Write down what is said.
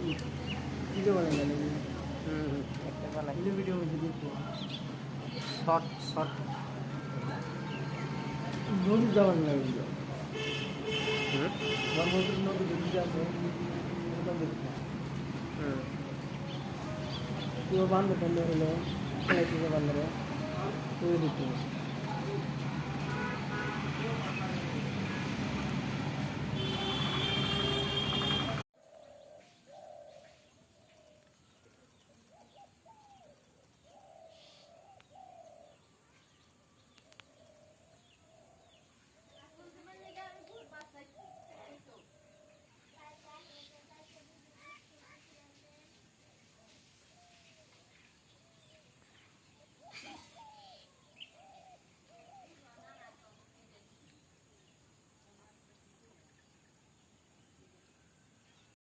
video বানাই না একটা বানাই ভিডিও দেখবো শর্ট শর্ট নদী যাওয়ার না ভিডিও হুম ব্রহ্মপুত্র নদী দেখি যাবো দেখবো হুম কেউ বান্ধব হলো খেলাইতে বান্ধব তুই দিতে